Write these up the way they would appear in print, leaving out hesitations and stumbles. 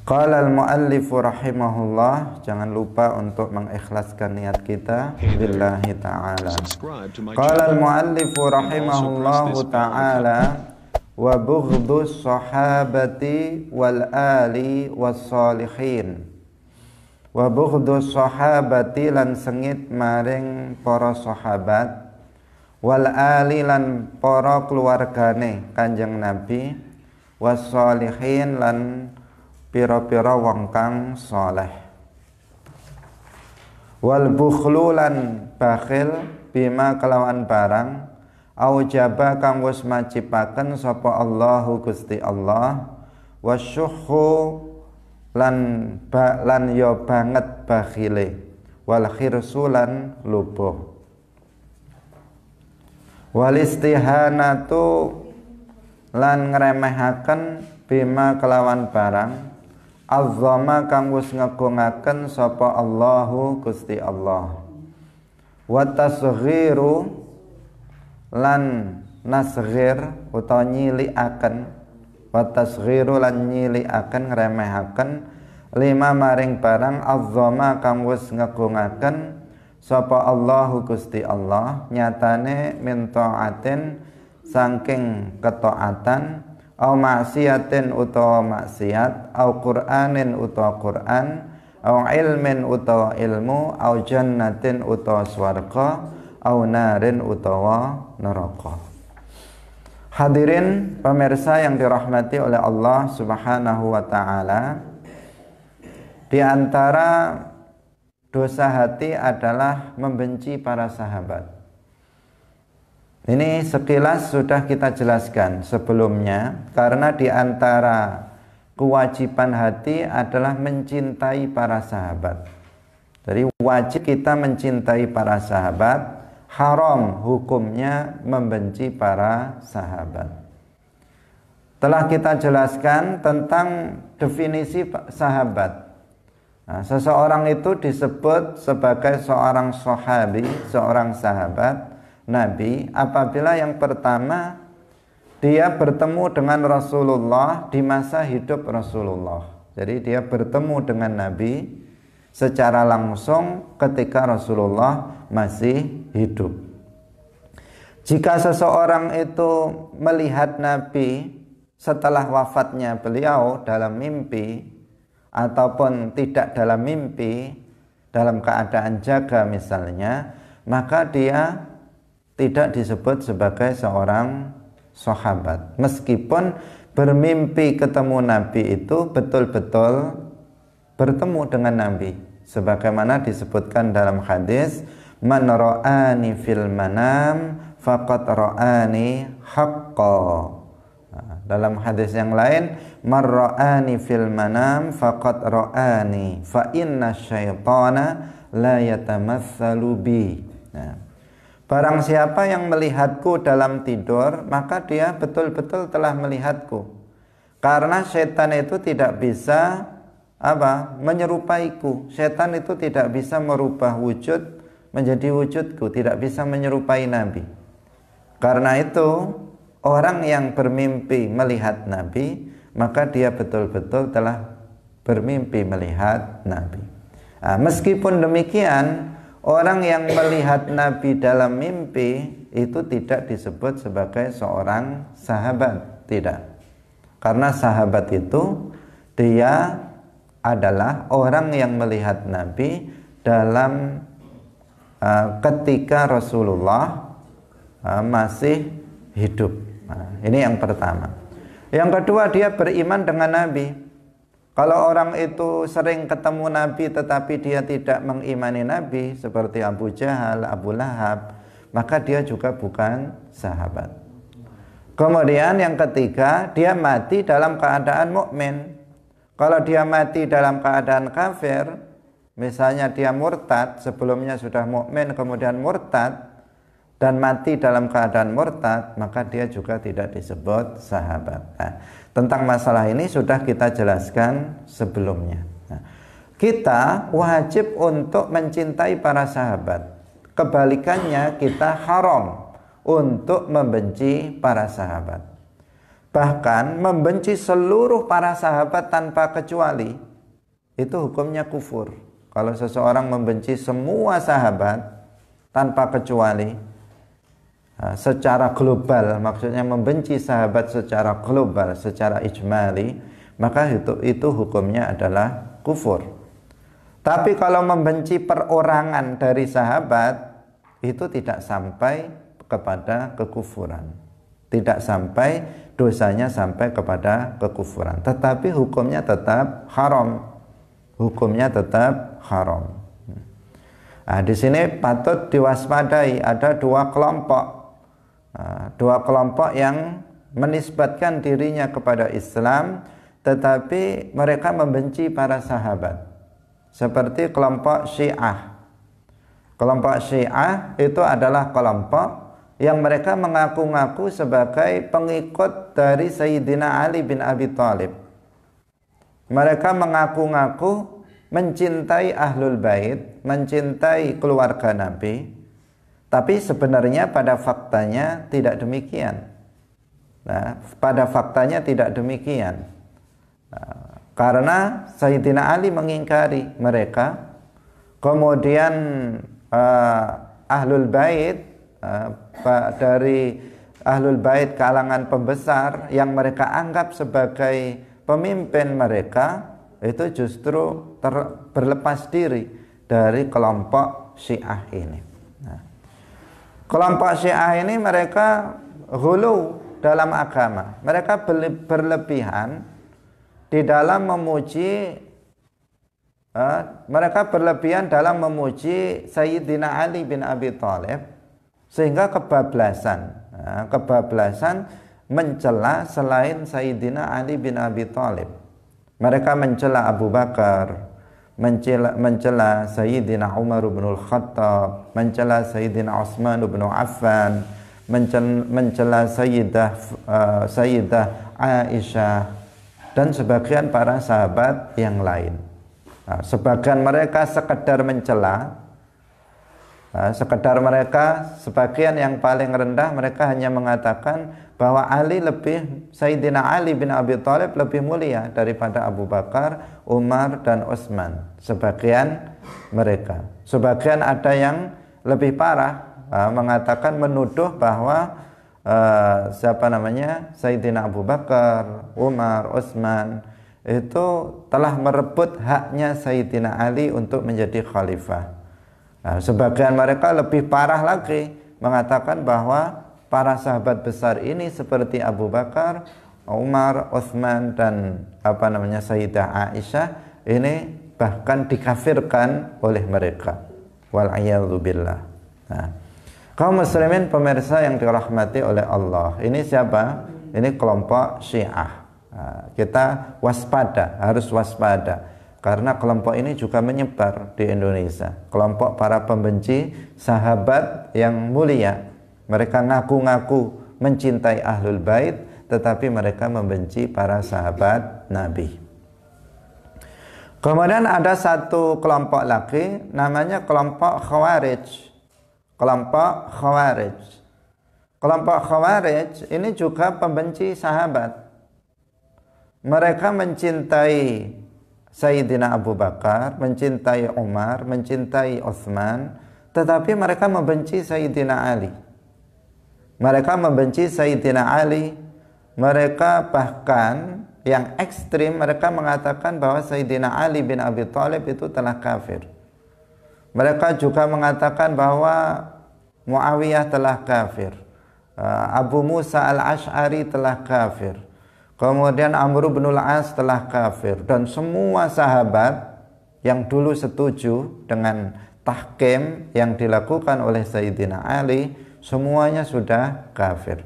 Qala al-muallifu rahimahullah, jangan lupa untuk mengikhlaskan niat kita billahi ta'ala. Qala al-muallifu rahimahullahu ta'ala wa bughdus sahabati wal ali was salihin. Wa bughdus sahabati lan sengit maring para sahabat, wal ali lan para keluargane Kanjeng Nabi, was salihin lan pira-pira wong kang saleh. Wal bukhlu lan bakhil bima kelawan barang aujaba kang wis majibaken sapa Allahu Gusti Allah, wasyuhu lan ya banget bakhile, wal khirsu lan lubuh, wal istihanatu lan ngremehaken bima kelawan barang azzama kang wis ngegungaken sapa Allahu Gusti Allah, wa tasghiru lan nasghir utawa nyilikaken, wa tasghiru lan nyilikaken ngremehaken lima maring barang azzama kang wis ngegungaken sapa Allahu Gusti Allah, nyatane min taatin saking ketaatan, au maksiatin utawa maksiat, au qur'anin utawa Qur'an, au ilmin utawa ilmu, au jannatin utawa swarga, au narin utawa neraka. Hadirin pemirsa yang dirahmati oleh Allah Subhanahu wa taala, di antara dosa hati adalah membenci para sahabat. Ini sekilas sudah kita jelaskan sebelumnya, karena di antara kewajiban hati adalah mencintai para sahabat. Jadi wajib kita mencintai para sahabat, haram hukumnya membenci para sahabat. Telah kita jelaskan tentang definisi sahabat. Nah, seseorang itu disebut sebagai seorang sahabi, seorang sahabat Nabi apabila yang pertama dia bertemu dengan Rasulullah di masa hidup Rasulullah. Jadi dia bertemu dengan Nabi secara langsung ketika Rasulullah masih hidup. Jika seseorang itu melihat Nabi setelah wafatnya beliau dalam mimpi ataupun tidak dalam mimpi, dalam keadaan jaga misalnya, maka dia tidak disebut sebagai seorang sahabat, meskipun bermimpi ketemu Nabi itu betul-betul bertemu dengan Nabi, sebagaimana disebutkan dalam hadis, man ra'ani fil manam faqad ra'ani haqqa. Nah, dalam hadis yang lain, man ra'ani fil manam faqad ra'ani fa inna syaitana la yatamatsalu bi. Nah, barang siapa yang melihatku dalam tidur, maka dia betul-betul telah melihatku. Karena setan itu tidak bisa menyerupaiku. Setan itu tidak bisa merubah wujud menjadi wujudku, tidak bisa menyerupai Nabi. Karena itu orang yang bermimpi melihat Nabi, maka dia betul-betul telah bermimpi melihat Nabi. Nah, meskipun demikian, orang yang melihat Nabi dalam mimpi itu tidak disebut sebagai seorang sahabat, tidak. Karena sahabat itu dia adalah orang yang melihat Nabi dalam ketika Rasulullah masih hidup. Nah, ini yang pertama. Yang kedua, dia beriman dengan Nabi. Kalau orang itu sering ketemu Nabi tetapi dia tidak mengimani Nabi, seperti Abu Jahal, Abu Lahab, maka dia juga bukan sahabat. Kemudian yang ketiga, dia mati dalam keadaan mukmin. Kalau dia mati dalam keadaan kafir, misalnya dia murtad, sebelumnya sudah mukmin kemudian murtad dan mati dalam keadaan murtad, maka dia juga tidak disebut sahabat. Nah, tentang masalah ini sudah kita jelaskan sebelumnya. Nah, kita wajib untuk mencintai para sahabat. Kebalikannya, kita haram untuk membenci para sahabat. bahkan membenci seluruh para sahabat tanpa kecuali, itu hukumnya kufur. Kalau seseorang membenci semua sahabat tanpa kecuali, secara global, maksudnya membenci sahabat secara global, secara ijmali, maka itu hukumnya adalah kufur. Tapi kalau membenci perorangan dari sahabat, itu tidak sampai kepada kekufuran, tidak sampai dosanya sampai kepada kekufuran, tetapi hukumnya tetap haram, hukumnya tetap haram. Nah, di sini patut diwaspadai, ada dua kelompok yang menisbatkan dirinya kepada Islam, tetapi mereka membenci para sahabat, seperti kelompok Syiah. Kelompok Syiah itu adalah kelompok yang mereka mengaku-ngaku sebagai pengikut dari Sayyidina Ali bin Abi Thalib. Mereka mengaku-ngaku mencintai Ahlul Bait, mencintai keluarga Nabi, tapi sebenarnya pada faktanya tidak demikian. Nah, pada faktanya tidak demikian. Karena Sayyidina Ali mengingkari mereka, kemudian Ahlul Bait, dari Ahlul Bait kalangan pembesar yang mereka anggap sebagai pemimpin mereka, itu justru berlepas diri dari kelompok Syiah ini. Nah, kelompok Syiah ini mereka ghulu dalam agama, mereka berlebihan di dalam memuji, mereka berlebihan dalam memuji Sayyidina Ali bin Abi Thalib, sehingga kebablasan mencela selain Sayyidina Ali bin Abi Thalib. Mereka mencela Abu Bakar, mencela Sayyidina Umar bin Al-Khattab, mencela Sayyidina Utsman bin Affan, mencela Sayyidah Aisyah, dan sebagian para sahabat yang lain. Nah, sebagian mereka sekedar mencela, sebagian yang paling rendah mereka hanya mengatakan bahwa Sayyidina Ali bin Abi Thalib lebih mulia daripada Abu Bakar, Umar, dan Utsman. Sebagian mereka. Sebagian ada yang lebih parah, mengatakan, menuduh bahwa Sayyidina Abu Bakar, Umar, Utsman itu telah merebut haknya Sayyidina Ali untuk menjadi khalifah. Nah, sebagian mereka lebih parah lagi, mengatakan bahwa para sahabat besar ini seperti Abu Bakar, Umar, Utsman, dan Sayyidah Aisyah ini bahkan dikafirkan oleh mereka. Wal'iyadzubillah. Nah, kaum muslimin pemirsa yang dirahmati oleh Allah, ini siapa? Ini kelompok Syiah. Nah, kita waspada, harus waspada, karena kelompok ini juga menyebar di Indonesia. Kelompok para pembenci sahabat yang mulia. Mereka ngaku-ngaku mencintai Ahlul Bait, tetapi mereka membenci para sahabat Nabi. Kemudian ada satu kelompok lagi, namanya kelompok Khawarij. Kelompok Khawarij. Kelompok Khawarij ini juga pembenci sahabat. Mereka mencintai Sayyidina Abu Bakar, mencintai Umar, mencintai Utsman, tetapi mereka membenci Sayyidina Ali. Mereka membenci Sayyidina Ali. Mereka bahkan yang ekstrim, mereka mengatakan bahwa Sayyidina Ali bin Abi Thalib itu telah kafir. Mereka juga mengatakan bahwa Muawiyah telah kafir, Abu Musa al-Ash'ari telah kafir, kemudian Amr bin al-As telah kafir, dan semua sahabat yang dulu setuju dengan tahkim yang dilakukan oleh Sayyidina Ali, semuanya sudah kafir.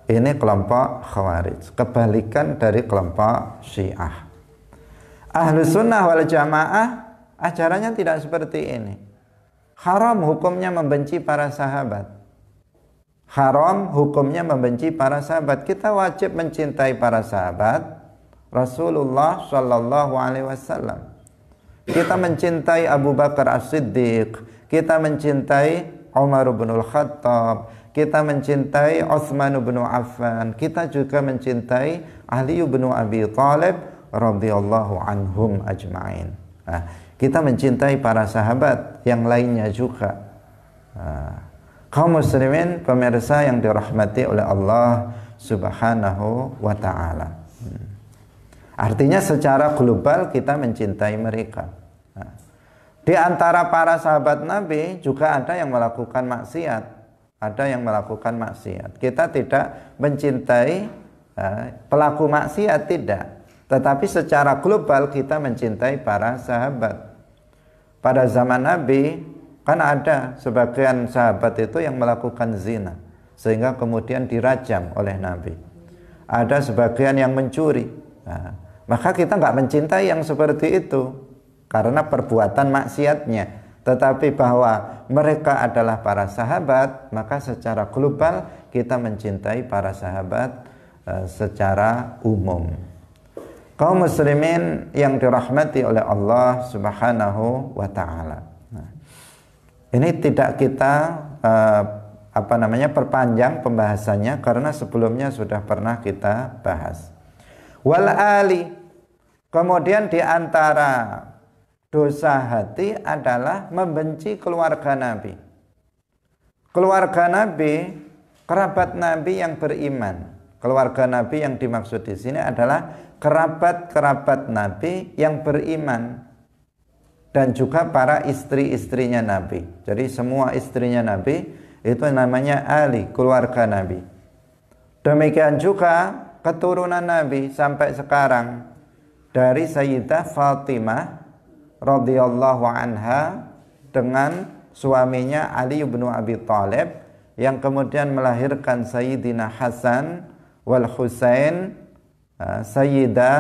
Ini kelompok Khawarij, kebalikan dari kelompok Syiah. Ahlus Sunnah wal Jamaah ajarannya tidak seperti ini. Haram hukumnya membenci para sahabat. Haram hukumnya membenci para sahabat. Kita wajib mencintai para sahabat Rasulullah Shallallahu Alaihi Wasallam. Kita mencintai Abu Bakar As-Siddiq, kita mencintai Umar bin Al-Khattab, kita mencintai Utsman bin Affan, kita juga mencintai Ali bin Abi Thalib radhiyallahu anhum ajma'in. Nah, kita mencintai para sahabat yang lainnya juga. Kaum muslimin pemirsa yang dirahmati oleh Allah Subhanahu wa ta'ala. Artinya secara global kita mencintai mereka. Di antara para sahabat Nabi juga ada yang melakukan maksiat. Ada yang melakukan maksiat. Kita tidak mencintai pelaku maksiat, tidak. Tetapi secara global kita mencintai para sahabat. Pada zaman Nabi kan ada sebagian sahabat itu yang melakukan zina, sehingga kemudian dirajam oleh Nabi. Ada sebagian yang mencuri. Maka kita nggak mencintai yang seperti itu karena perbuatan maksiatnya. Tetapi bahwa mereka adalah para sahabat, maka secara global kita mencintai para sahabat secara umum. Kaum muslimin yang dirahmati oleh Allah Subhanahu wa ta'ala. Ini tidak kita perpanjang pembahasannya karena sebelumnya sudah pernah kita bahas. Wal ali, kemudian di antara dosa hati adalah membenci keluarga Nabi. Keluarga Nabi, kerabat Nabi yang beriman. Keluarga Nabi yang dimaksud di sini adalah kerabat-kerabat Nabi yang beriman dan juga para istri-istrinya Nabi. Jadi semua istrinya Nabi itu namanya ahli keluarga Nabi. Demikian juga keturunan Nabi sampai sekarang dari Sayyidah Fatimah radhiyallahu anha dengan suaminya Ali bin Abi Thalib yang kemudian melahirkan Sayyidina Hasan wal Husain, Sayyidah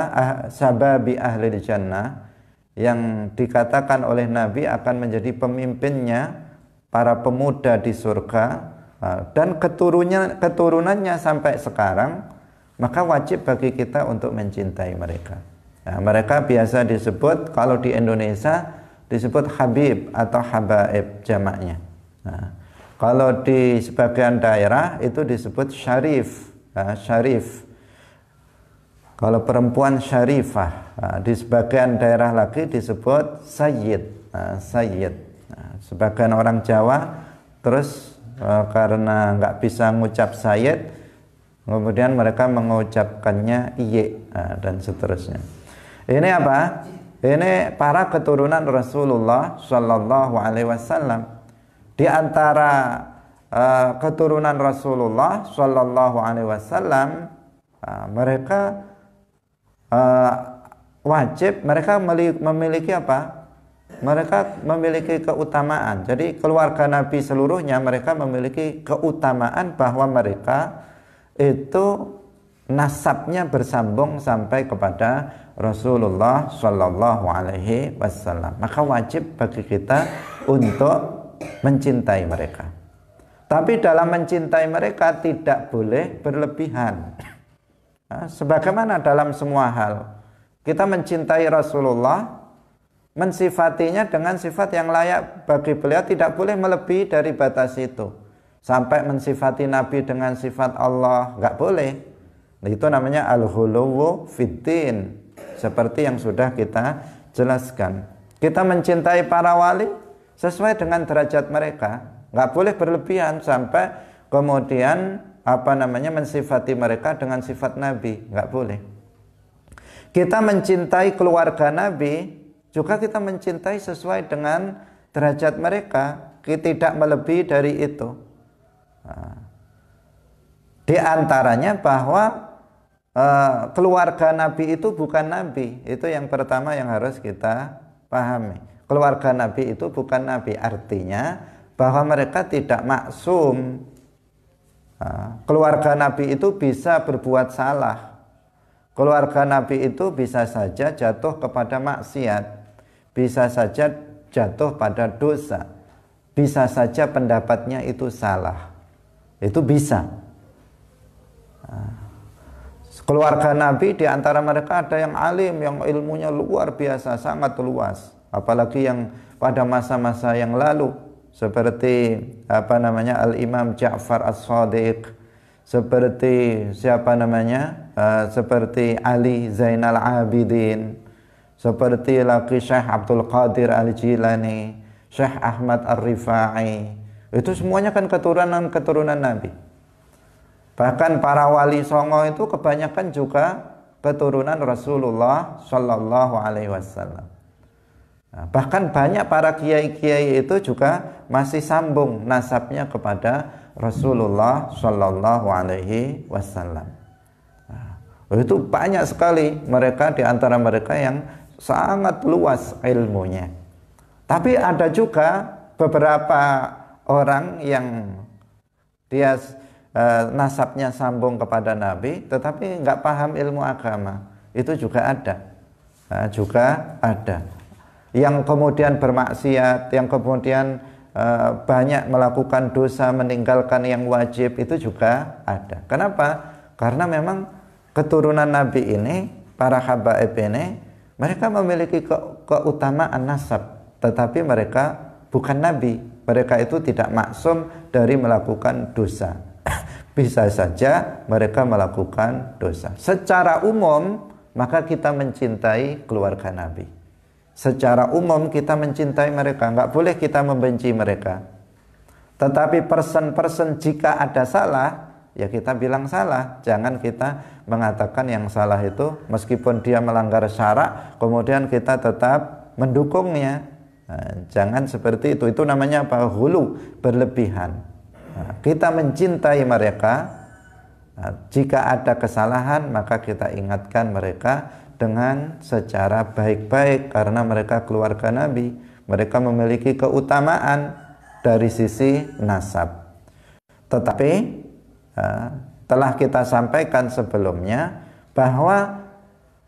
Sababi Ahli Jannah, yang dikatakan oleh Nabi akan menjadi pemimpinnya para pemuda di surga, dan keturunannya sampai sekarang. Maka wajib bagi kita untuk mencintai mereka. Mereka biasa disebut, kalau di Indonesia disebut Habib atau Habaib jamaknya. Kalau di sebagian daerah itu disebut Syarif, Syarif. Kalau perempuan Syarifah. Di sebagian daerah lagi disebut Sayyid, Sayyid. Sebagian orang Jawa terus karena nggak bisa ngucap Sayyid, kemudian mereka mengucapkannya iye, dan seterusnya. Ini apa? Ini para keturunan Rasulullah Shallallahu Alaihi Wasallam. Di antara keturunan Rasulullah Shallallahu Alaihi Wasallam, mereka wajib, mereka memiliki apa? Mereka memiliki keutamaan. Jadi keluarga Nabi seluruhnya mereka memiliki keutamaan bahwa mereka itu nasabnya bersambung sampai kepada Rasulullah Shallallahu Alaihi Wasallam. Maka wajib bagi kita untuk mencintai mereka. Tapi dalam mencintai mereka tidak boleh berlebihan. Sebagaimana dalam semua hal, kita mencintai Rasulullah, mensifatinya dengan sifat yang layak bagi beliau, tidak boleh melebihi dari batas itu. Sampai mensifati Nabi dengan sifat Allah, nggak boleh. Itu namanya al-ghuluwu fiddin, seperti yang sudah kita jelaskan. Kita mencintai para wali sesuai dengan derajat mereka, nggak boleh berlebihan sampai kemudian mensifati mereka dengan sifat Nabi, nggak boleh. Kita mencintai keluarga Nabi juga kita mencintai sesuai dengan derajat mereka, kita tidak melebihi dari itu. Di antaranya bahwa keluarga Nabi itu bukan Nabi. Itu yang pertama yang harus kita pahami. Keluarga Nabi itu bukan Nabi, artinya bahwa mereka tidak maksum. Keluarga Nabi itu bisa berbuat salah. Keluarga Nabi itu bisa saja jatuh kepada maksiat, bisa saja jatuh pada dosa, bisa saja pendapatnya itu salah. Itu bisa. Keluarga Nabi di antara mereka ada yang alim, yang ilmunya luar biasa, sangat luas. Apalagi yang pada masa-masa yang lalu, seperti Al-Imam Ja'far As-Shadiq, seperti seperti Ali Zainal Abidin, seperti lagi Syekh Abdul Qadir Al-Jilani, Syekh Ahmad Ar-Rifai. Itu semuanya kan keturunan Nabi. Bahkan para wali songo itu kebanyakan juga keturunan Rasulullah Shallallahu Alaihi Wasallam. Bahkan banyak para kiai-kiai itu juga masih sambung nasabnya kepada Rasulullah Shallallahu Alaihi Wasallam. Itu banyak sekali mereka, di antara mereka yang sangat luas ilmunya. Tapi ada juga beberapa orang yang dia nasabnya sambung kepada Nabi tetapi nggak paham ilmu agama. Itu juga ada. Juga ada yang kemudian bermaksiat, yang kemudian banyak melakukan dosa, meninggalkan yang wajib, itu juga ada. Kenapa? Karena memang keturunan Nabi ini, para habaib ini, mereka memiliki keutamaan nasab, tetapi mereka bukan Nabi. Mereka itu tidak maksum dari melakukan dosa. Bisa saja mereka melakukan dosa. Secara umum, maka kita mencintai keluarga Nabi. Secara umum kita mencintai mereka, nggak boleh kita membenci mereka. Tetapi person jika ada salah, ya kita bilang salah. Jangan kita mengatakan yang salah itu meskipun dia melanggar syarak, kemudian kita tetap mendukungnya. Nah, jangan seperti itu. Itu namanya apa? Hulu, berlebihan. Nah, kita mencintai mereka. Nah, jika ada kesalahan, maka kita ingatkan mereka dengan secara baik-baik, karena mereka keluarga Nabi. Mereka memiliki keutamaan dari sisi nasab. Tetapi telah kita sampaikan sebelumnya bahwa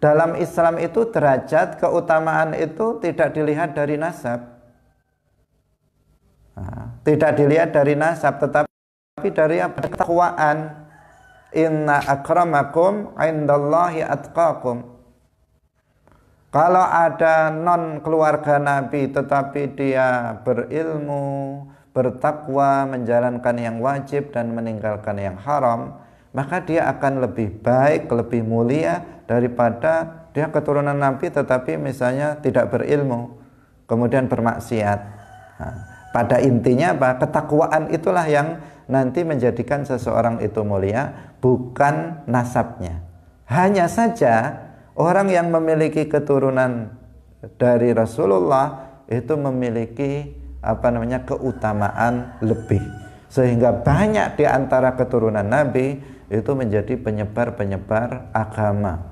dalam Islam itu derajat keutamaan itu tidak dilihat dari nasab. Tidak dilihat dari nasab, tetapi dari ketakwaan. Inna akramakum indallahi atqakum. Kalau ada non keluarga Nabi tetapi dia berilmu, bertakwa, menjalankan yang wajib dan meninggalkan yang haram, maka dia akan lebih baik, lebih mulia daripada dia keturunan Nabi tetapi misalnya tidak berilmu, kemudian bermaksiat. Nah, pada intinya apa? Ketakwaan itulah yang nanti menjadikan seseorang itu mulia, bukan nasabnya. Hanya saja orang yang memiliki keturunan dari Rasulullah itu memiliki keutamaan lebih, sehingga banyak di antara keturunan Nabi itu menjadi penyebar-penyebar agama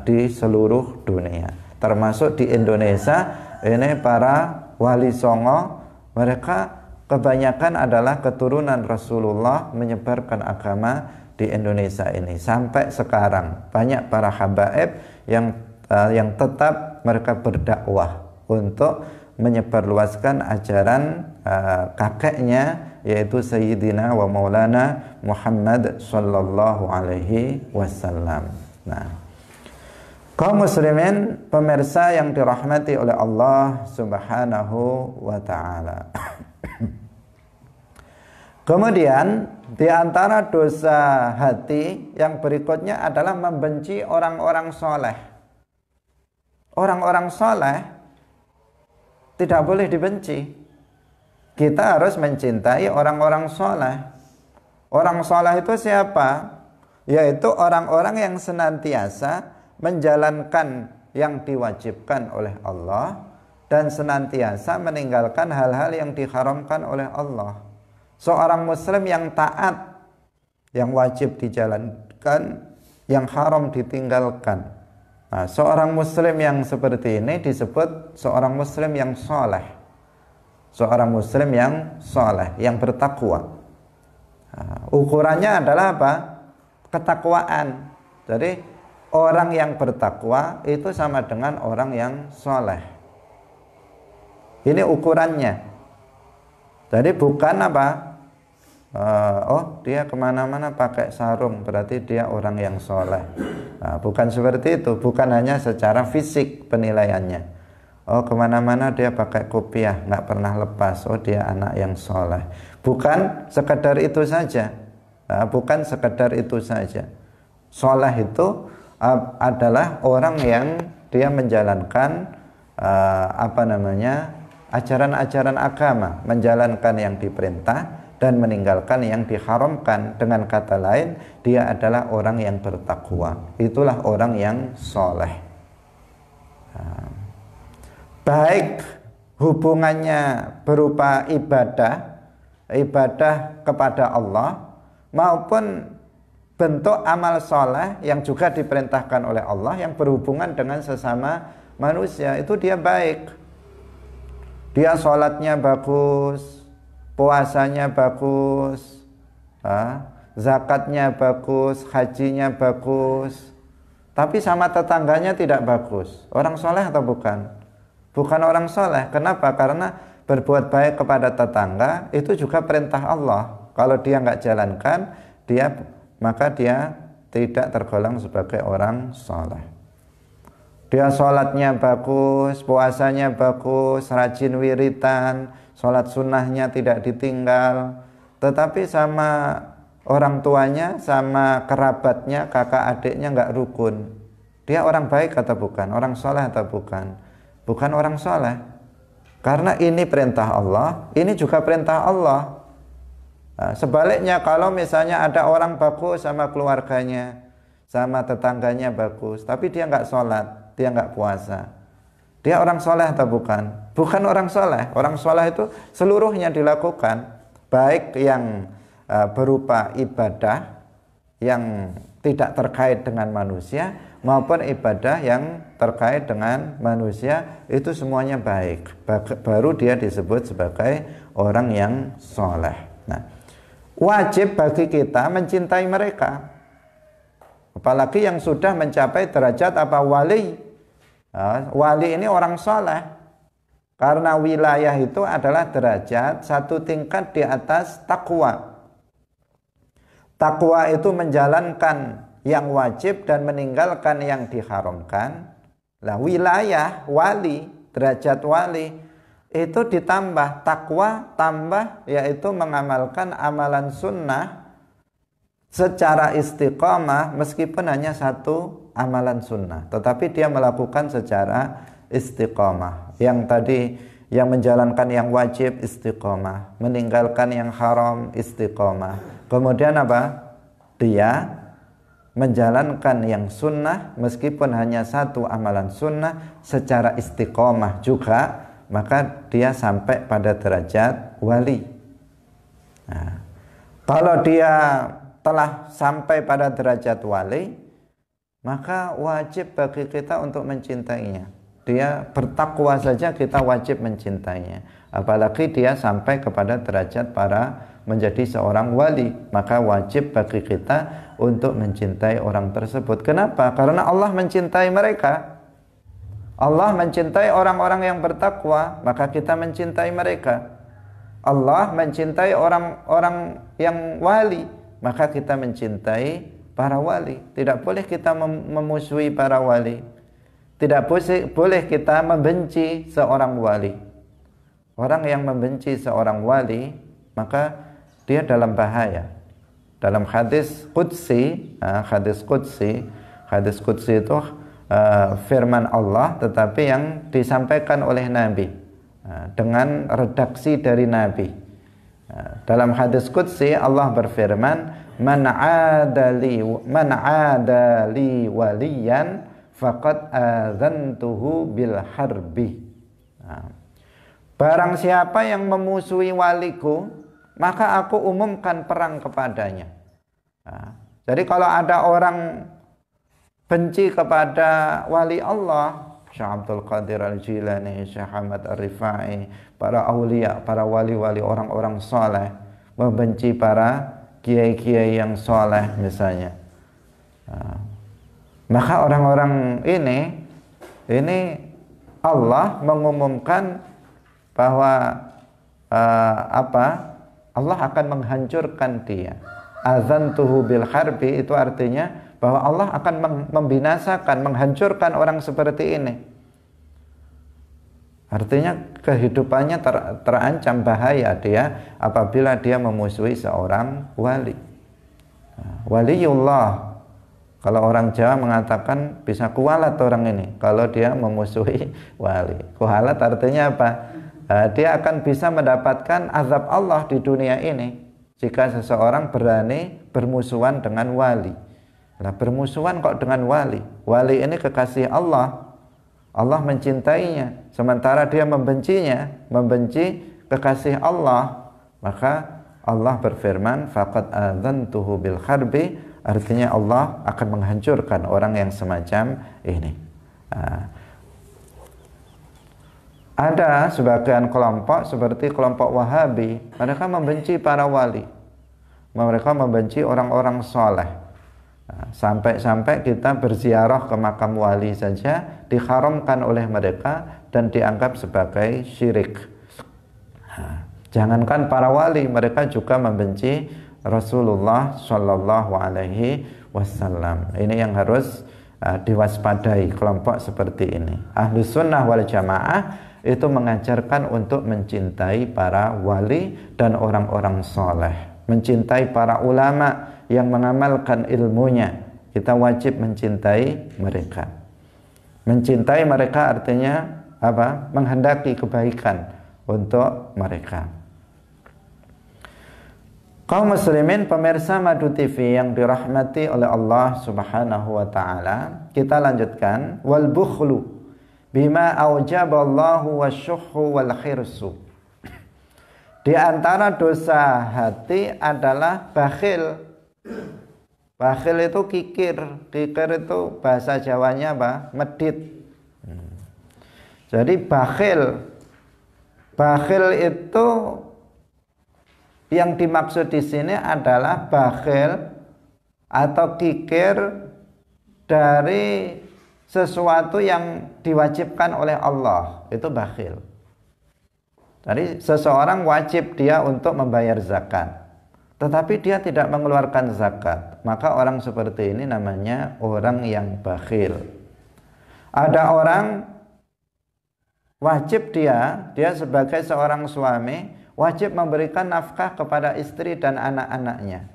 di seluruh dunia, termasuk di Indonesia. Ini para wali songo, mereka kebanyakan adalah keturunan Rasulullah menyebarkan agama di Indonesia ini. Sampai sekarang banyak para habaib yang tetap mereka berdakwah untuk menyebarluaskan ajaran kakeknya, yaitu Sayyidina wa Maulana Muhammad sallallahu alaihi wasallam. Nah, kaum muslimin pemirsa yang dirahmati oleh Allah Subhanahu wa taala. Kemudian di antara dosa hati yang berikutnya adalah membenci orang-orang soleh. Orang-orang soleh tidak boleh dibenci. Kita harus mencintai orang-orang soleh. Orang soleh itu siapa? Yaitu orang-orang yang senantiasa menjalankan yang diwajibkan oleh Allah dan senantiasa meninggalkan hal-hal yang diharamkan oleh Allah. Seorang muslim yang taat, yang wajib dijalankan, yang haram ditinggalkan. Nah, seorang muslim yang seperti ini disebut seorang muslim yang soleh. Seorang muslim yang soleh, yang bertakwa. Nah, ukurannya adalah apa? Ketakwaan. Jadi orang yang bertakwa itu sama dengan orang yang soleh. Ini ukurannya. Jadi bukan apa? Dia kemana-mana pakai sarung, berarti dia orang yang soleh. Nah, bukan seperti itu. Bukan hanya secara fisik penilaiannya. Oh, kemana-mana dia pakai kopiah, nggak pernah lepas. Oh, dia anak yang soleh. Bukan sekedar itu saja. Nah, bukan sekedar itu saja. Soleh itu adalah orang yang dia menjalankan ajaran-ajaran agama, menjalankan yang diperintah dan meninggalkan yang diharamkan. Dengan kata lain, dia adalah orang yang bertakwa. Itulah orang yang soleh. Baik hubungannya berupa ibadah kepada Allah, maupun bentuk amal soleh yang juga diperintahkan oleh Allah yang berhubungan dengan sesama manusia, itu dia baik. Dia sholatnya bagus, puasanya bagus, zakatnya bagus, hajinya bagus, tapi sama tetangganya tidak bagus. Orang soleh atau bukan? Bukan orang soleh. Kenapa? Karena berbuat baik kepada tetangga itu juga perintah Allah. Kalau dia nggak jalankan, maka dia tidak tergolong sebagai orang soleh. Dia sholatnya bagus, puasanya bagus, rajin wiritan, sholat sunnahnya tidak ditinggal, tetapi sama orang tuanya, sama kerabatnya, kakak adiknya nggak rukun. Dia orang baik atau bukan? Orang soleh atau bukan? Bukan orang soleh. Karena ini perintah Allah, ini juga perintah Allah. Nah, sebaliknya kalau misalnya ada orang bagus sama keluarganya, sama tetangganya bagus, tapi dia nggak sholat, dia nggak puasa, dia orang soleh atau bukan? Bukan orang soleh. Orang soleh itu seluruhnya dilakukan, baik yang berupa ibadah yang tidak terkait dengan manusia, maupun ibadah yang terkait dengan manusia, itu semuanya baik. Baru dia disebut sebagai orang yang soleh. Nah, wajib bagi kita mencintai mereka, apalagi yang sudah mencapai derajat wali. Wali ini orang soleh, karena wilayah itu adalah derajat satu tingkat di atas takwa. Takwa itu menjalankan yang wajib dan meninggalkan yang diharamkan. Lah, wilayah wali, derajat wali itu ditambah takwa, tambah yaitu mengamalkan amalan sunnah secara istiqamah, meskipun hanya satu amalan sunnah, tetapi dia melakukan secara istiqamah. Yang tadi yang menjalankan yang wajib istiqamah, meninggalkan yang haram istiqamah. Kemudian apa? Dia menjalankan yang sunnah meskipun hanya satu amalan sunnah secara istiqomah juga, maka dia sampai pada derajat wali. Nah, kalau dia telah sampai pada derajat wali, maka wajib bagi kita untuk mencintainya. Dia bertakwa saja kita wajib mencintainya, apalagi dia sampai kepada derajat para menjadi seorang wali, maka wajib bagi kita untuk mencintai orang tersebut. Kenapa? Karena Allah mencintai mereka. Allah mencintai orang-orang yang bertakwa, maka kita mencintai mereka. Allah mencintai orang-orang yang wali, maka kita mencintai para wali. Tidak boleh kita memusuhi para wali. Tidak boleh kita membenci seorang wali. Orang yang membenci seorang wali, maka dia dalam bahaya. Dalam hadis qudsi itu firman Allah, tetapi yang disampaikan oleh Nabi dengan redaksi dari Nabi. Dalam hadis qudsi Allah berfirman, man adali waliyan faqad adzantuhu bil harbi. Barang siapa yang memusuhi waliku, maka aku umumkan perang kepadanya. Jadi kalau ada orang benci kepada wali Allah, Syekh Abdul Qadir Al-Jilani, Syekh Ahmad Ar-Rifai, para aulia, para wali-wali, orang-orang soleh, membenci para kiai-kiai yang soleh misalnya, maka orang-orang ini Allah mengumumkan bahwa Allah akan menghancurkan dia. Azantuhu bil harbi itu artinya bahwa Allah akan membinasakan, menghancurkan orang seperti ini. Artinya kehidupannya terancam bahaya dia apabila dia memusuhi seorang wali. Waliullah, kalau orang Jawa mengatakan bisa kualat orang ini kalau dia memusuhi wali. Kualat artinya apa? Dia akan bisa mendapatkan azab Allah di dunia ini jika seseorang berani bermusuhan dengan wali. Nah, bermusuhan kok dengan wali? Wali ini kekasih Allah. Allah mencintainya, sementara dia membencinya, membenci kekasih Allah. Maka Allah berfirman, faqad adzantuhu bil harbi, artinya Allah akan menghancurkan orang yang semacam ini. Ada sebagian kelompok seperti kelompok Wahabi, mereka membenci para wali, mereka membenci orang-orang soleh. Sampai-sampai kita berziarah ke makam wali saja diharamkan oleh mereka dan dianggap sebagai syirik. Jangankan para wali, mereka juga membenci Rasulullah Shallallahu Alaihi Wasallam. Ini yang harus diwaspadai kelompok seperti ini. Ahlus Sunnah wal Jamaah itu mengajarkan untuk mencintai para wali dan orang-orang soleh, mencintai para ulama yang mengamalkan ilmunya. Kita wajib mencintai mereka. Mencintai mereka artinya apa? Menghendaki kebaikan untuk mereka. Kaum muslimin pemirsa Madu TV yang dirahmati oleh Allah Subhanahu wa taala, kita lanjutkan wal bukhlu bima aujaballahu wasyuhhu wal khirsu. Di antara dosa hati adalah bakhil. Bakhil itu kikir. Kikir itu bahasa Jawanya apa? Medit. Jadi bakhil. Bakhil itu yang dimaksud di sini adalah bakhil atau kikir dari sesuatu yang diwajibkan oleh Allah, itu bakhil. Jadi seseorang wajib dia untuk membayar zakat, tetapi dia tidak mengeluarkan zakat, maka orang seperti ini namanya orang yang bakhil. Ada orang wajib dia sebagai seorang suami wajib memberikan nafkah kepada istri dan anak-anaknya,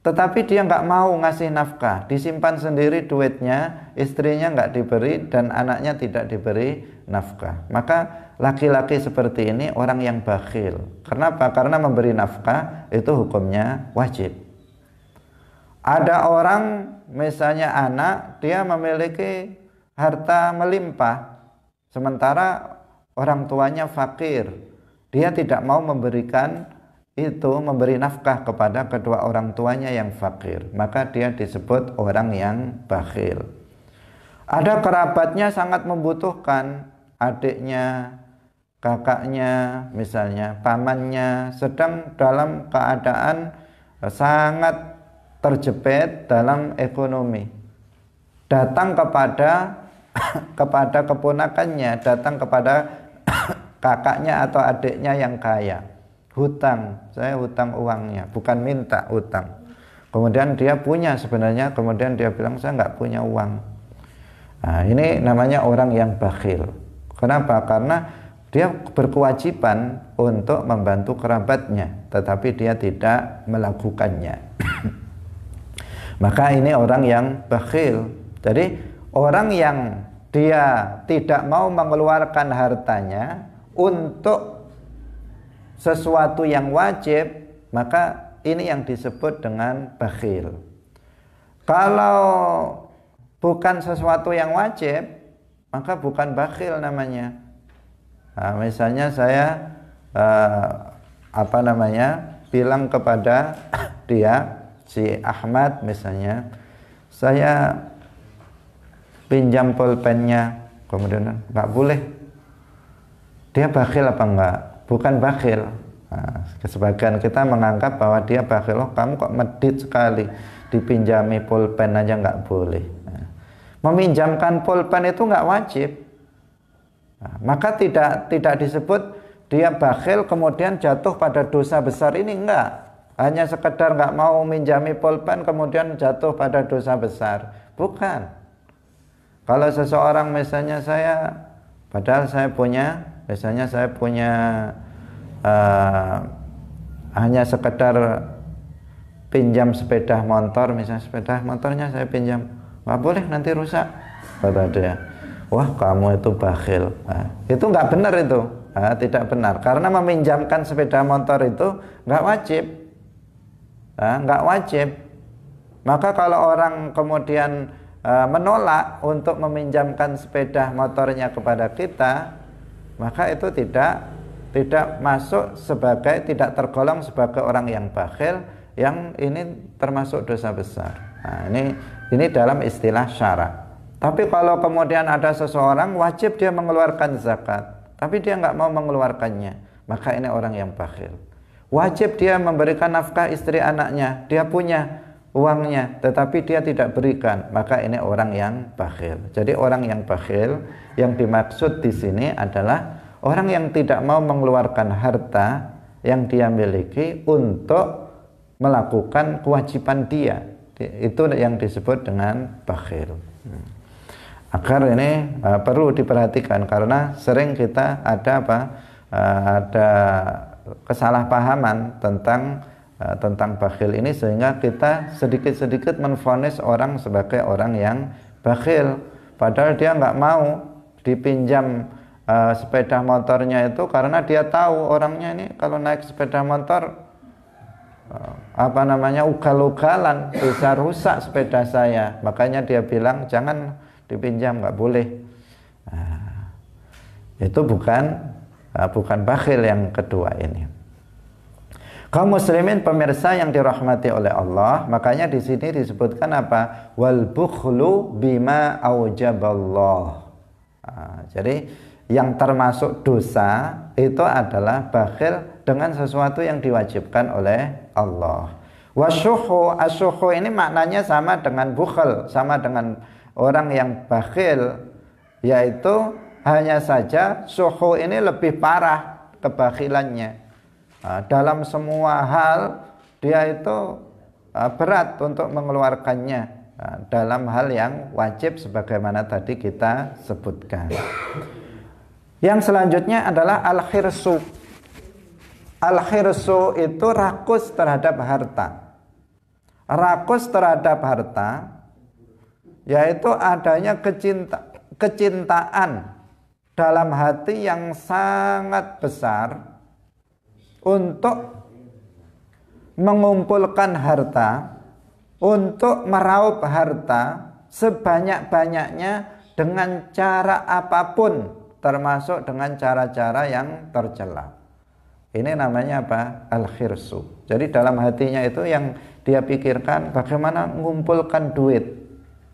tetapi dia nggak mau ngasih nafkah, disimpan sendiri duitnya, istrinya nggak diberi dan anaknya tidak diberi nafkah. Maka laki-laki seperti ini orang yang bakhil. Kenapa? Karena memberi nafkah itu hukumnya wajib. Ada orang misalnya anak, dia memiliki harta melimpah, sementara orang tuanya fakir. Dia tidak mau memberikan memberi nafkah kepada kedua orang tuanya yang fakir, maka dia disebut orang yang bakhil. Ada kerabatnya sangat membutuhkan, adiknya, kakaknya, misalnya pamannya sedang dalam keadaan sangat terjepit dalam ekonomi. Datang kepada keponakannya, datang kepada kakaknya atau adiknya yang kaya. Hutang, saya hutang uangnya, bukan minta hutang. Kemudian dia punya sebenarnya, kemudian dia bilang saya nggak punya uang. Nah, ini namanya orang yang bakhil. Kenapa? Karena dia berkewajiban untuk membantu kerabatnya, tetapi dia tidak melakukannya. Maka ini orang yang bakhil. Jadi orang yang dia tidak mau mengeluarkan hartanya untuk sesuatu yang wajib, maka ini yang disebut dengan bakhil. Kalau bukan sesuatu yang wajib, maka bukan bakhil namanya. Nah, misalnya saya bilang kepada dia, si Ahmad misalnya, saya pinjam pulpennya, kemudian nggak boleh. Dia bakhil apa enggak? Bukan bakhil. Nah, sebagian kita menganggap bahwa dia bakhil. Oh, kamu kok medit sekali, dipinjami pulpen aja nggak boleh. Nah, meminjamkan pulpen itu nggak wajib. Nah, maka tidak disebut dia bakhil kemudian jatuh pada dosa besar ini, enggak. Hanya sekedar nggak mau minjami pulpen kemudian jatuh pada dosa besar. Bukan. Kalau seseorang misalnya saya Padahal biasanya saya punya hanya sekedar pinjam sepeda motor, misalnya sepeda motornya saya pinjam, nggak boleh nanti rusak, kata dia. Wah, kamu itu bakhil. Nah, itu nggak benar itu. Nah, tidak benar, karena meminjamkan sepeda motor itu nggak wajib. Nah, nggak wajib. Maka kalau orang kemudian menolak untuk meminjamkan sepeda motornya kepada kita, maka itu tidak masuk sebagai, tidak tergolong sebagai orang yang bakhil, yang ini termasuk dosa besar. Nah, ini dalam istilah syara. Tapi kalau kemudian ada seseorang wajib dia mengeluarkan zakat, tapi dia nggak mau mengeluarkannya, maka ini orang yang bakhil. Wajib dia memberikan nafkah istri anaknya, dia punya uangnya, tetapi dia tidak berikan, maka ini orang yang bakhil. Jadi orang yang bakhil yang dimaksud di sini adalah orang yang tidak mau mengeluarkan harta yang dia miliki untuk melakukan kewajiban dia. Itu yang disebut dengan bakhil. Agar ini perlu diperhatikan, karena sering kita ada kesalahpahaman tentang bakhil ini, sehingga kita sedikit-sedikit menvonis orang sebagai orang yang bakhil, padahal dia nggak mau dipinjam sepeda motornya itu karena dia tahu orangnya ini kalau naik sepeda motor ugal-ugalan, bisa rusak sepeda saya, makanya dia bilang jangan dipinjam, nggak boleh. Nah, itu bukan bakhil yang kedua ini. Kaum muslimin pemirsa yang dirahmati oleh Allah, makanya di sini disebutkan apa? Wal bukhlu bima aujaballah. Jadi yang termasuk dosa itu adalah bakhil dengan sesuatu yang diwajibkan oleh Allah. Wasyuhu, asyuhu ini maknanya sama dengan bukhl, sama dengan orang yang bakhil, yaitu hanya saja syuhu ini lebih parah kebakhilannya. Dalam semua hal dia itu berat untuk mengeluarkannya, dalam hal yang wajib sebagaimana tadi kita sebutkan. Yang selanjutnya adalah al-khirsu. Al-khirsu itu rakus terhadap harta. Rakus terhadap harta yaitu adanya kecintaan dalam hati yang sangat besar untuk mengumpulkan harta, untuk meraup harta sebanyak-banyaknya dengan cara apapun, termasuk dengan cara-cara yang tercela. Ini namanya apa? Al-khirsu. Jadi dalam hatinya itu yang dia pikirkan bagaimana mengumpulkan duit.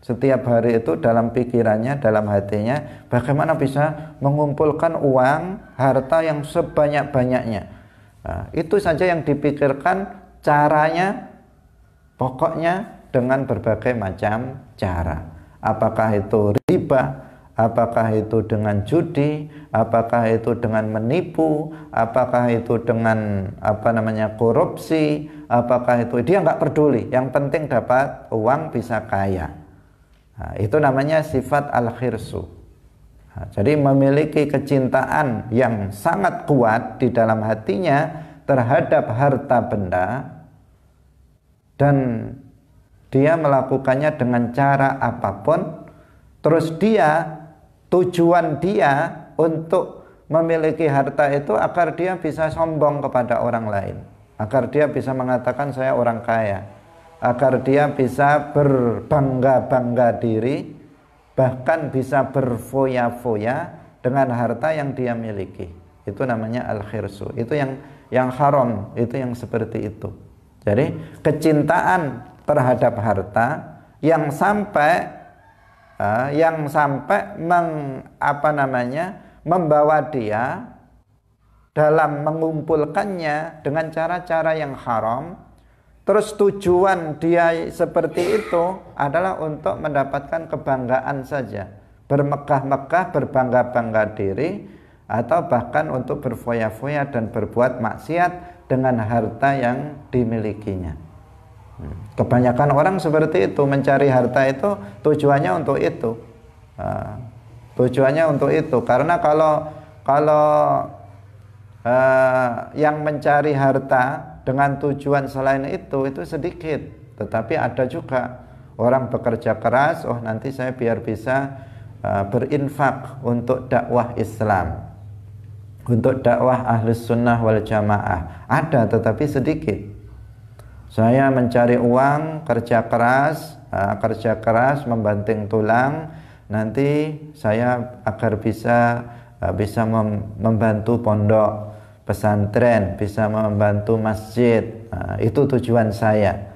Setiap hari itu dalam pikirannya, dalam hatinya, bagaimana bisa mengumpulkan uang, harta yang sebanyak-banyaknya. Nah, itu saja yang dipikirkan, caranya pokoknya dengan berbagai macam cara. Apakah itu riba, apakah itu dengan judi, apakah itu dengan menipu, apakah itu dengan korupsi, apakah itu, dia nggak peduli, yang penting dapat uang, bisa kaya. Nah, itu namanya sifat al-khirsu. Nah, jadi memiliki kecintaan yang sangat kuat di dalam hatinya terhadap harta benda, dan dia melakukannya dengan cara apapun. Terus tujuan dia untuk memiliki harta itu agar dia bisa sombong kepada orang lain, agar dia bisa mengatakan saya orang kaya, agar dia bisa berbangga-bangga diri, bahkan bisa berfoya-foya dengan harta yang dia miliki. Itu namanya al-khirsu. Itu yang haram, itu yang seperti itu. Jadi kecintaan terhadap harta yang sampai membawa dia dalam mengumpulkannya dengan cara-cara yang haram. Terus tujuan dia seperti itu adalah untuk mendapatkan kebanggaan saja, bermegah-megah, berbangga-bangga diri, atau bahkan untuk berfoya-foya dan berbuat maksiat dengan harta yang dimilikinya. Kebanyakan orang seperti itu, mencari harta itu tujuannya untuk itu. Tujuannya untuk itu. Karena kalau yang mencari harta dengan tujuan selain itu sedikit. Tetapi ada juga orang bekerja keras, oh nanti saya biar bisa berinfak untuk dakwah Islam, untuk dakwah Ahlus Sunnah wal Jamaah. Ada, tetapi sedikit. Saya mencari uang, kerja keras membanting tulang, nanti saya agar bisa membantu pondok pesantren, bisa membantu masjid. Itu tujuan saya.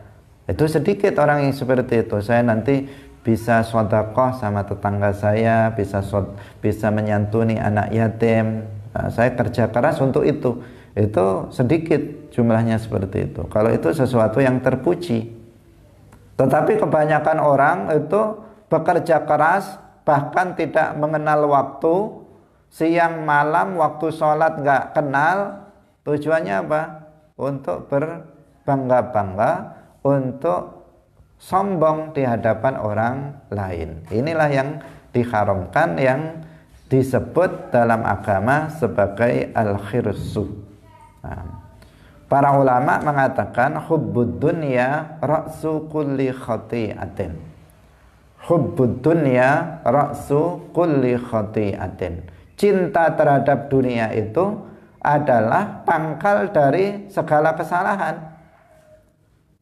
Itu sedikit orang yang seperti itu. Saya nanti bisa sedekah sama tetangga saya, bisa menyantuni anak yatim. Saya kerja keras untuk itu. Itu sedikit jumlahnya seperti itu. Kalau itu sesuatu yang terpuji. Tetapi kebanyakan orang itu bekerja keras, bahkan tidak mengenal waktu, siang malam waktu sholat nggak kenal. Tujuannya apa? Untuk berbangga-bangga, untuk sombong di hadapan orang lain. Inilah yang diharamkan, yang disebut dalam agama sebagai al-khirsu. Para ulama mengatakan hubbud dunya ra'su kulli khati'atin. Hubbud dunya ra'su kulli khati'atin. Cinta terhadap dunia itu adalah pangkal dari segala kesalahan.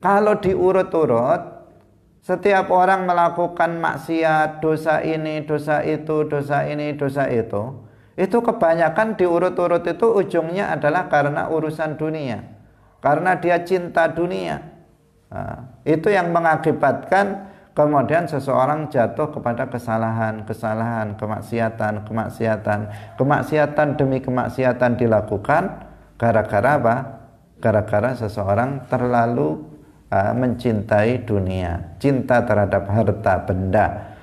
Kalau diurut-urut, setiap orang melakukan maksiat, dosa ini, dosa itu, dosa ini, dosa itu kebanyakan diurut-urut itu ujungnya adalah karena urusan dunia, karena dia cinta dunia. Itu yang mengakibatkan kemudian seseorang jatuh kepada kesalahan, kemaksiatan demi kemaksiatan dilakukan gara-gara apa? Gara-gara seseorang terlalu mencintai dunia, cinta terhadap harta benda,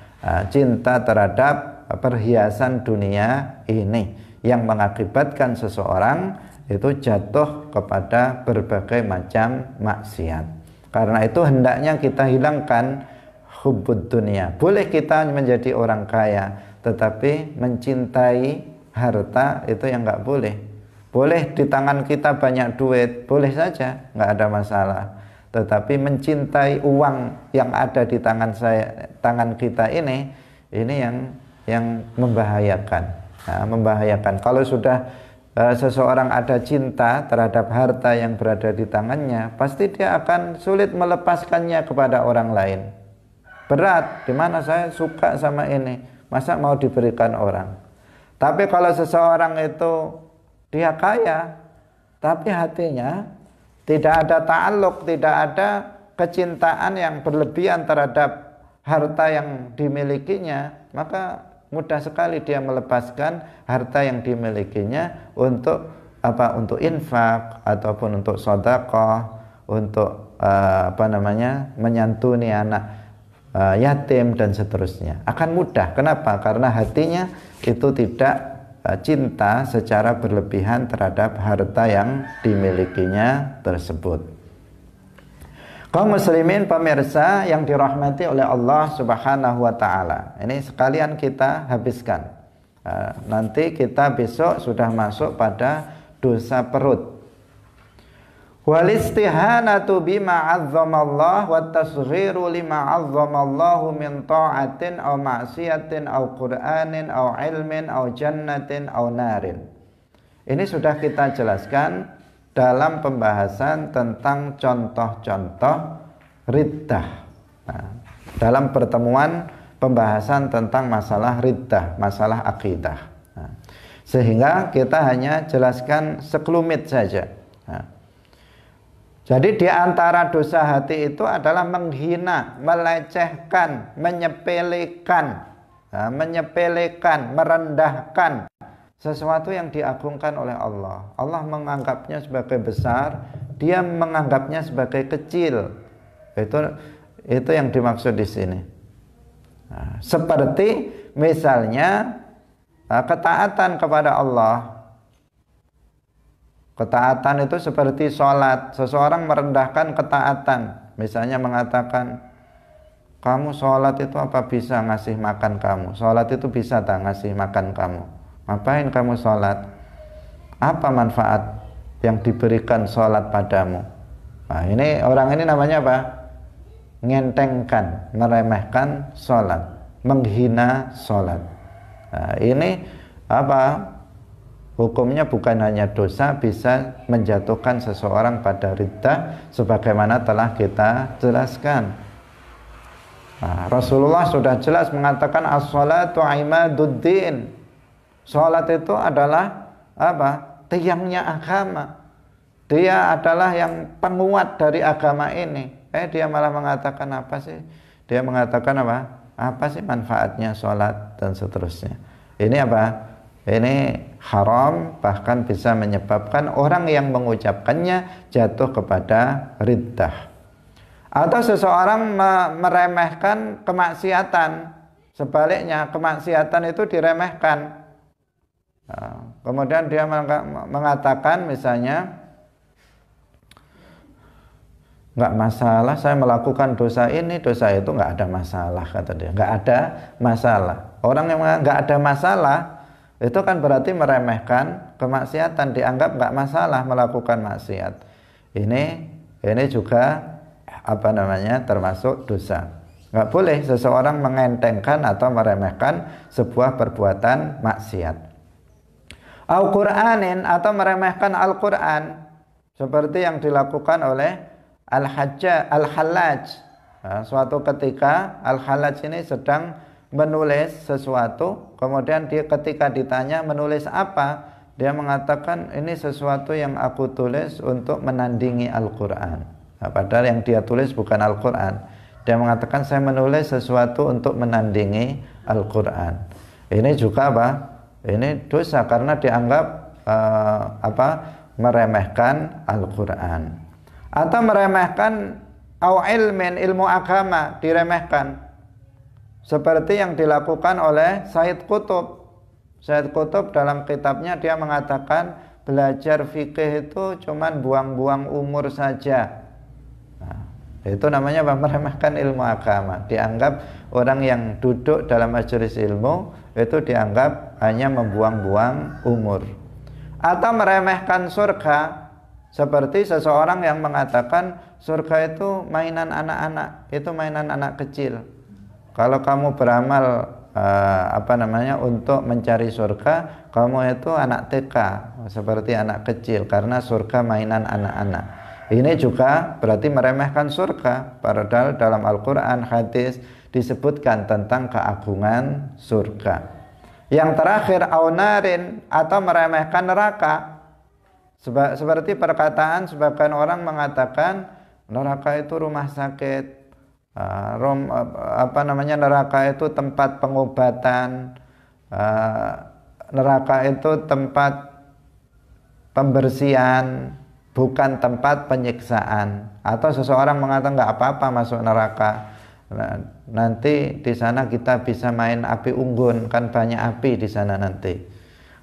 cinta terhadap perhiasan dunia ini, yang mengakibatkan seseorang itu jatuh kepada berbagai macam maksiat. Karena itu hendaknya kita hilangkan hubbud dunia. Boleh kita menjadi orang kaya, tetapi mencintai harta itu yang nggak boleh. Boleh di tangan kita banyak duit, boleh saja, nggak ada masalah. Tetapi mencintai uang yang ada di tangan kita ini yang membahayakan. Membahayakan. Kalau sudah seseorang ada cinta terhadap harta yang berada di tangannya, pasti dia akan sulit melepaskannya kepada orang lain. Berat, dimana saya suka sama ini, masa mau diberikan orang. Tapi kalau seseorang itu dia kaya, tapi hatinya tidak ada ta'alluq, tidak ada kecintaan yang berlebihan terhadap harta yang dimilikinya, maka mudah sekali dia melepaskan harta yang dimilikinya untuk apa? Untuk infak ataupun untuk sedekah, untuk menyantuni anak yatim dan seterusnya. Akan mudah. Kenapa? Karena hatinya itu tidak cinta secara berlebihan terhadap harta yang dimilikinya tersebut. Kaum muslimin pemirsa yang dirahmati oleh Allah Subhanahu wa taala. Ini sekalian kita habiskan. Nanti kita besok sudah masuk pada dosa perut. Wal istihanatu bima 'azzamallah wa tasghiru lima 'azzamallahu min ta'atin aw ma'siyatin aw qur'anin aw ilmin aw jannatin aw narin. Ini sudah kita jelaskan dalam pembahasan tentang contoh-contoh riddah. Dalam pertemuan pembahasan tentang masalah riddah, masalah akidah. Sehingga kita hanya jelaskan sekelumit saja. Jadi di antara dosa hati itu adalah menghina, melecehkan, menyepelekan, merendahkan sesuatu yang diagungkan oleh Allah. Allah menganggapnya sebagai besar, dia menganggapnya sebagai kecil. Itu yang dimaksud di sini. Seperti misalnya ketaatan kepada Allah. Ketaatan itu seperti sholat. Seseorang merendahkan ketaatan, misalnya mengatakan kamu sholat itu apa bisa ngasih makan kamu? Sholat itu bisa tak ngasih makan kamu? Ngapain kamu sholat? Apa manfaat yang diberikan sholat padamu? Nah, ini orang ini namanya apa? Ngentengkan, meremehkan sholat, menghina sholat. Nah, ini apa? Hukumnya bukan hanya dosa, bisa menjatuhkan seseorang pada riddah sebagaimana telah kita jelaskan. Nah, Rasulullah sudah jelas mengatakan as-salatu imaduddin. Salat itu adalah apa? Tiangnya agama. Dia adalah yang penguat dari agama ini. Dia malah mengatakan apa sih? Dia mengatakan apa? Apa sih manfaatnya salat dan seterusnya. Ini apa? Ini haram, bahkan bisa menyebabkan orang yang mengucapkannya jatuh kepada riddah. Atau seseorang meremehkan kemaksiatan, sebaliknya kemaksiatan itu diremehkan. Nah, kemudian dia mengatakan misalnya, nggak masalah saya melakukan dosa ini, dosa itu nggak ada masalah, kata dia. Nggak ada masalah. Orang yang nggak ada masalah itu kan berarti meremehkan kemaksiatan, dianggap nggak masalah melakukan maksiat. Ini juga apa namanya, termasuk dosa. Nggak boleh seseorang mengentengkan atau meremehkan sebuah perbuatan maksiat. Al-Qur'anin, atau meremehkan Al-Qur'an, seperti yang dilakukan oleh Al-Hallaj. Nah, suatu ketika Al-Hallaj ini sedang menulis sesuatu, kemudian dia ketika ditanya menulis apa, dia mengatakan ini sesuatu yang aku tulis untuk menandingi Al-Quran. Nah, padahal yang dia tulis bukan Al-Quran. Dia mengatakan saya menulis sesuatu untuk menandingi Al-Quran. Ini juga apa? Ini dosa karena dianggap meremehkan Al-Quran. Atau meremehkan ilmu agama, diremehkan. Seperti yang dilakukan oleh Said Qutb. Said Qutb dalam kitabnya dia mengatakan belajar fikih itu cuman buang-buang umur saja. Nah, itu namanya meremehkan ilmu agama. Dianggap orang yang duduk dalam majelis ilmu itu dianggap hanya membuang-buang umur. Atau meremehkan surga, seperti seseorang yang mengatakan surga itu mainan anak-anak, itu mainan anak kecil. Kalau kamu beramal untuk mencari surga, kamu itu anak TK, seperti anak kecil, karena surga mainan anak-anak. Ini juga berarti meremehkan surga. Padahal dalam Al-Quran, hadis disebutkan tentang keagungan surga. Yang terakhir, aunarin, atau meremehkan neraka. Seperti perkataan sebagian orang mengatakan neraka itu rumah sakit. Neraka itu tempat pengobatan, neraka itu tempat pembersihan, bukan tempat penyiksaan. Atau seseorang mengatakan nggak apa-apa masuk neraka, nanti di sana kita bisa main api unggun, kan banyak api di sana nanti.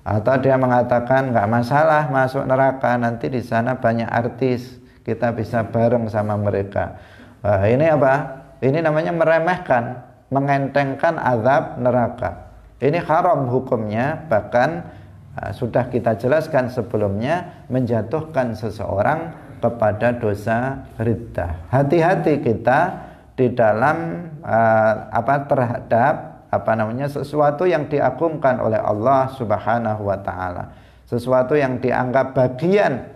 Atau dia mengatakan nggak masalah masuk neraka, nanti di sana banyak artis, kita bisa bareng sama mereka. Ini apa? Ini namanya meremehkan, mengentengkan azab neraka. Ini haram hukumnya, bahkan sudah kita jelaskan sebelumnya, menjatuhkan seseorang kepada dosa riddah. Hati-hati kita di dalam terhadap sesuatu yang diagungkan oleh Allah Subhanahu wa taala. Sesuatu yang dianggap bagian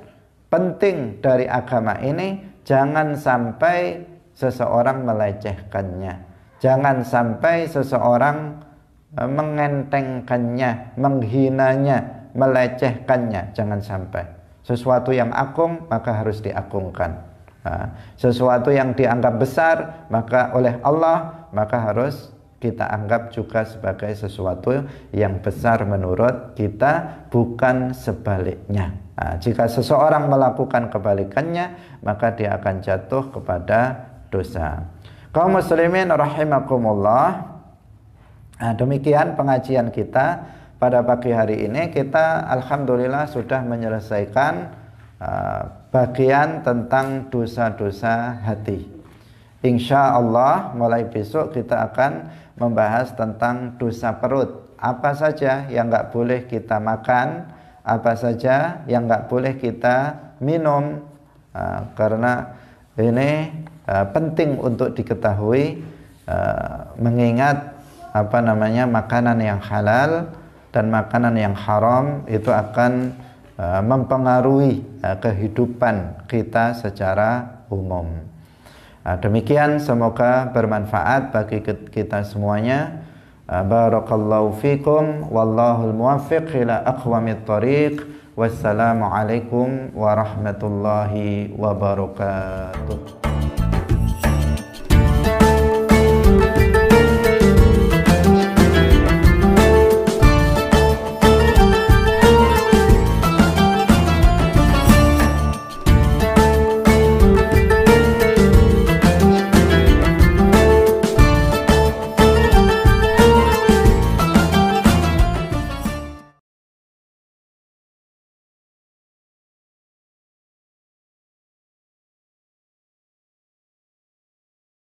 penting dari agama ini, jangan sampai seseorang melecehkannya. Jangan sampai seseorang mengentengkannya, menghinanya, melecehkannya. Jangan sampai. Sesuatu yang agung maka harus diagungkan. Sesuatu yang dianggap besar maka oleh Allah, maka harus kita anggap juga sebagai sesuatu yang besar menurut kita, bukan sebaliknya. Jika seseorang melakukan kebalikannya, maka dia akan jatuh kepada dosa. Kaum muslimin rahimakumullah. Demikian pengajian kita pada pagi hari ini. Kita alhamdulillah sudah menyelesaikan bagian tentang dosa-dosa hati. Insya Allah mulai besok kita akan membahas tentang dosa perut. Apa saja yang nggak boleh kita makan, apa saja yang nggak boleh kita minum. Karena ini penting untuk diketahui, mengingat makanan yang halal dan makanan yang haram itu akan mempengaruhi kehidupan kita secara umum. Demikian, semoga bermanfaat bagi kita semuanya. Barakallahu fikum, wallahul muwaffiq ila aqwamit thariq. Wassalamu alaikum warahmatullahi wabarakatuh.